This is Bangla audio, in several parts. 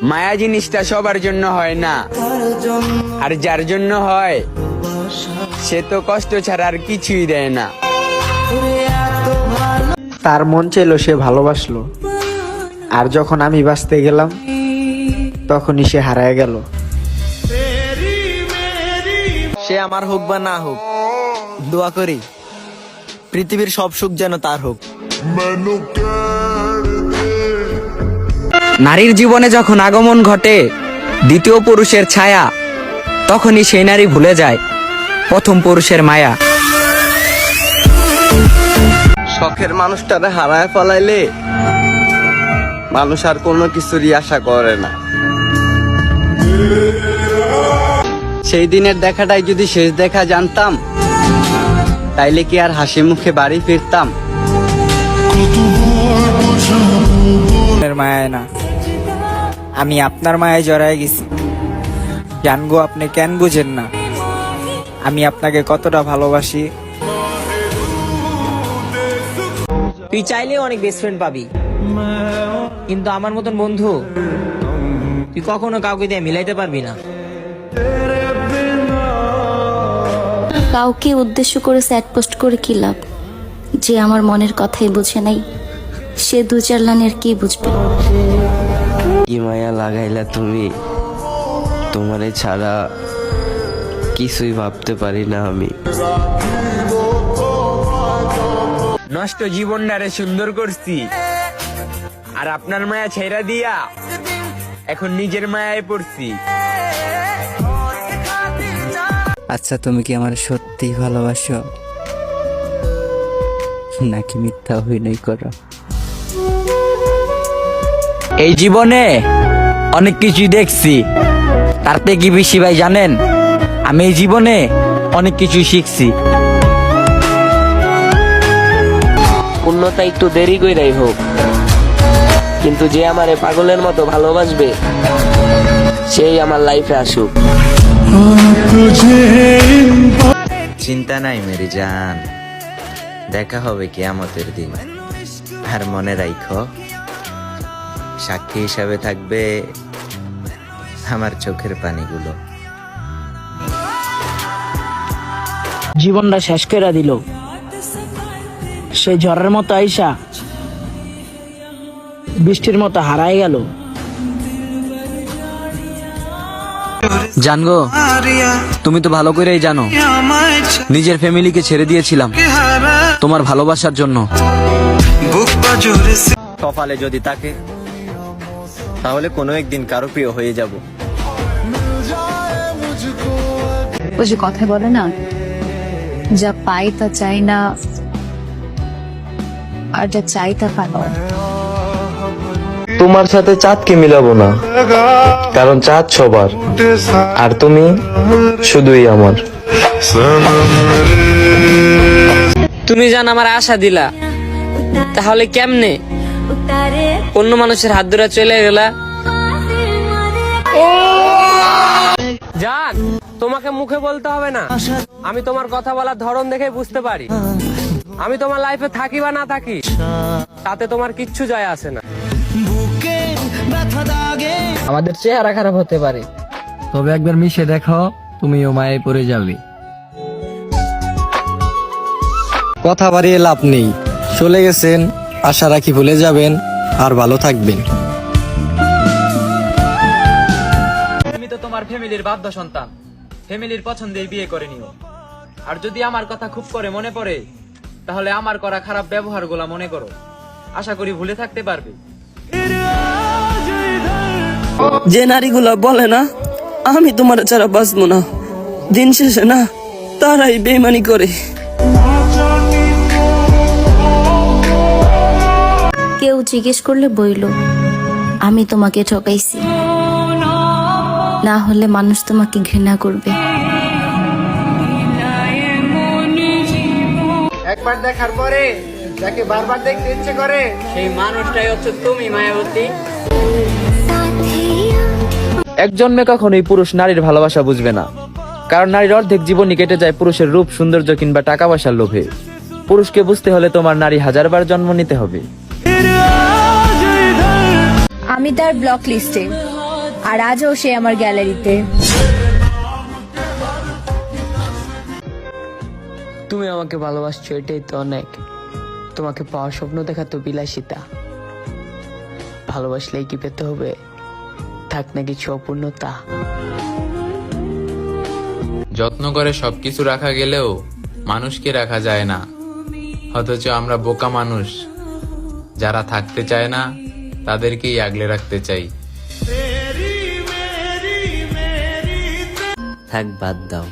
মায়া জিনিসটা সবার জন্য হয় না, আর যার জন্য হয় সে তো কষ্ট ছাড়া আর কিছুই দেয় না। তার মন চাইলো, সে ভালোবাসলো, আর যখন আমি বাঁচতে গেলাম তখনই সে হারায় গেল। সে আমার হোক বা না হোক, দোয়া করি পৃথিবীর সব সুখ যেন তার হোক। নারীর জীবনে যখন আগমন ঘটে দ্বিতীয় পুরুষের ছায়া, তখনই সেই নারী ভুলে যায় প্রথম পুরুষের মায়া। শখের মানুষটারে হারায় ফেলাইলে মানুষ আর কোনো কিছুরই আশা করে না। সেই দিনের দেখাটাই যদি শেষ দেখা জানতাম, তাইলে কি আর হাসি মুখে বাড়ি ফিরতাম? মায়ায় না, আমি আপনার মায়ায় জড়ায় গেছি। জানগো আপনি কেন বুঝেন না আমি আপনাকে কতটা ভালোবাসি। তুই চাইলে অনেক বেস্ট ফ্রেন্ড পাবি, কিন্তু আমার মতন বন্ধু তুই কখনো কাউকে দিয়ে মিলাইতে পারবি না। কাউকে উদ্দেশ্য করে স্যাড পোস্ট করে কি লাভ? যে আমার মনের কথাই বুঝে নাই, সে দু চার লাইনের কি বুঝবে? কি মায়া লাগাইলা তুমি, তোমারে ছাড়া কিছুই ভাবতে পারি না আমি। নষ্ট জীবনটারে সুন্দর করছি, আর আপনার মায়া ছেড়া দিয়া এখন নিজের মায়ায় পড়ছি। আচ্ছা, তুমি কি আমার সত্যি ভালোবাসো নাকি মিথ্যা অভিনয় করো? এই জীবনে অনেক কিছুই দেখছি, তার থেকে কি বেশি ভাই জানেন, আমি এই জীবনে অনেক কিছু শিখছি। পূর্ণতা একটু দেরি কইরাই হোক, কিন্তু যে আমারে পাগলের মতো ভালোবাসবে সেই আমার লাইফে আসুক। চিন্তা নাই মেরি জান, দেখা হবে কিয়ামতের দিন। আর মনে রাখো, সাক্ষী হিসাবে থাকবে আমার চোখের পানিগুলো। জীবনটা শেষ করে দিল সে ঝড়ের মতো আইসা বৃষ্টির মতো হারাই গেল। জানগো, তুমি তো ভালো করেই জানো নিজের ফ্যামিলিকে ছেড়ে দিয়েছিলাম তোমার ভালোবাসার জন্য। কপালে যদি থাকে তাহলে কোনো একদিন কারো প্রিয় হয়ে যাব। ওই যে কথা বলে না, যা পাই তা চাই না, আর যা চাই তা পাবো। তোমার সাথে চাঁদকে মিলাবো না, কারণ চাঁদ সবার, আর তুমি শুধুই আমার। তুমি জান আমার আশা দিলা, তাহলে কেমনে অন্য মানুষের হাত ধরে চলে গেলা? যাক, তোমাকে মুখে বলতে হবে না, আমি তোমার কথা বলার ধরন দেখে বুঝতে পারি। আমি তোমার লাইফে থাকি বা না থাকি তাতে তোমার কিচ্ছু যায় আসে না। আমাদের চেহারা খারাপ হতে পারে, তবে একবার মিশে দেখো, তুমিও মায়ে পড়ে যাবে। কথা বাড়িয়ে লাভ নেই, চলে গেছেন, আশা রাখি ভুলে যাবেন আর ভালো থাকবেন। তুমি তো তোমার ফ্যামিলির বাধ্য সন্তান, ফ্যামিলির পছন্দের বিয়ে করে নিও। আর যদি আমার কথা খুব করে মনে পড়ে, তাহলে আমার করা খারাপ ব্যবহার গুলা মনে করো, আশা করি ভুলে থাকতে পারবে। যে নারীগুলা বলে না আমি তোমার ছাড়া বাঁচবো না, দিন শেষে না তারাই বেইমানি করে। কেউ জিজ্ঞেস করলে বইল আমি তোমাকে ঠকাইছি, না হলে মানুষ তোমাকে ঘৃণা করবে। একবার দেখার পরে যাকে বারবার দেখতে ইচ্ছে করে, সেই মানুষটাই হচ্ছে তুমি মায়াবতী। এক জন্মে কখনোই পুরুষ নারীর ভালোবাসা বুঝবে না, কারণ নারীর অর্ধেক জীবনই কেটে যায় পুরুষের রূপ সৌন্দর্য কিংবা টাকা পয়সার লোভে। পুরুষকে বুঝতে হলে তোমার নারী 1000বার জন্ম নিতে হবে। আমি তার ব্লক লিস্টে, আর আজও সে আমার গ্যালারিতে। তুমি আমাকে ভালোবাসছো, এটাই তো অনেক। তোমাকে পাওয়ার স্বপ্ন দেখা তো বিলাসিতা। ভালোবাসলেই কি পেতে হবে? থাক না কিছু অপূর্ণতা। যত্ন করে সবকিছু রাখা গেলেও মানুষকে রাখা যায় না। অথচ আমরা বোকা মানুষ, যারা থাকতে চায় না তাদেরকেই আগলে রাখতে চাই। থাক, বাদ দাও।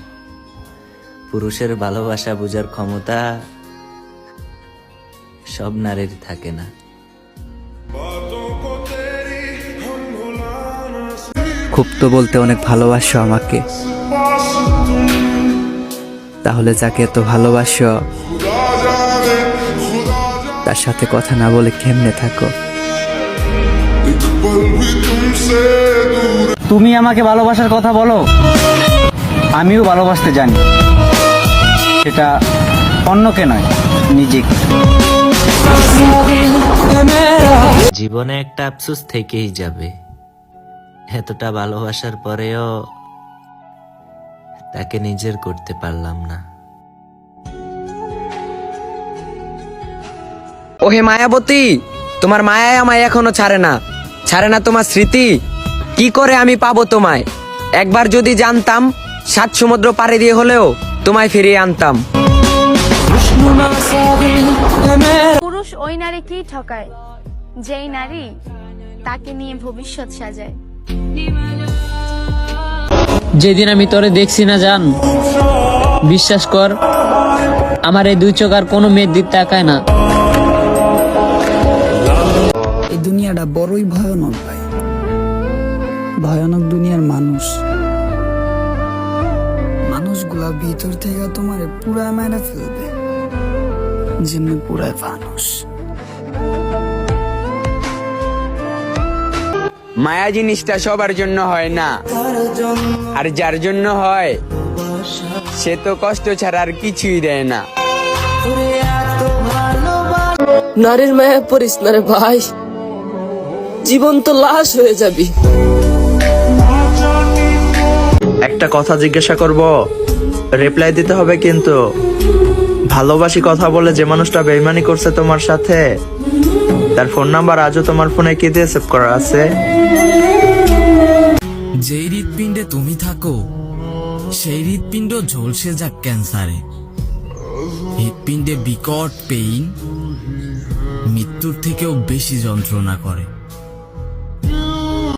পুরুষের ভালোবাসা বোঝার ক্ষমতা সব নারীর থাকে না। খুব তো বলতে অনেক ভালোবাসো আমাকে, তাহলে যাকে এত ভালোবাসো তার সাথে কথা না বলে কেমনে থাকো? তুমি আমাকে ভালোবাসার কথা বলো, আমিও ভালোবাসতে জানি, সেটা অন্যকে নয়, নিজেকে। জীবনে একটা আফসোস থেকেই যাবে, এতটা ভালোবাসার পরেও তাকে নিজের করতে পারলাম না। ওহে মায়াবতী, তোমার মায়ায় আমায় এখনো ছাড়ে না তোমার স্মৃতি। কি করে আমি পাবো তোমায়? একবার যদি জানতাম 7 সমুদ্র পাড়ি দিয়ে হলেও তোমায় ফিরিয়ে আনতাম। পুরুষ ওই নারীকেই ঠকায় যেই নারী তাকে নিয়ে ভবিষ্যৎ সাজায়। যেদিন আমি তোরে দেখছি না জান, বিশ্বাস কর আমার এই 2 চোখ আর কোনো মেয়ের দিক তাকায় না। এই দুনিয়াটা বড়ই ভয়ানক ভাই, ভয়ানক দুনিয়ার মানুষগুলা ভিতর থেকে তোমার পুরায় মারা ফেলবে, যেমনি পুরায় মানুষ। মায়া জিনিসটা সবার জন্য হয় না, আর যার জন্য হয় সে তো কষ্ট ছাড়া আর কিছুই দেয় না। নারীর মায়া পড়িস না রে ভাই, জীবন তো লাশ হয়ে যাবি। একটা কথা জিজ্ঞাসা করব, রিপ্লাই দিতে হবে কিন্তু। ভালোবাসি কথা বলে যে মানুষটা বেইমানি করছে তোমার সাথে, তার ফোন নাম্বার আজও তোমার ফোনে কি দিয়ে সেভ করা আছে? যেই হৃৎপিণ্ডে তুমি থাকো সেই হৃৎপিণ্ড ঝলসে যাক ক্যান্সারে। হৃৎপিণ্ডে বিকট পেইন মৃত্যুর থেকেও বেশি যন্ত্রণা করে।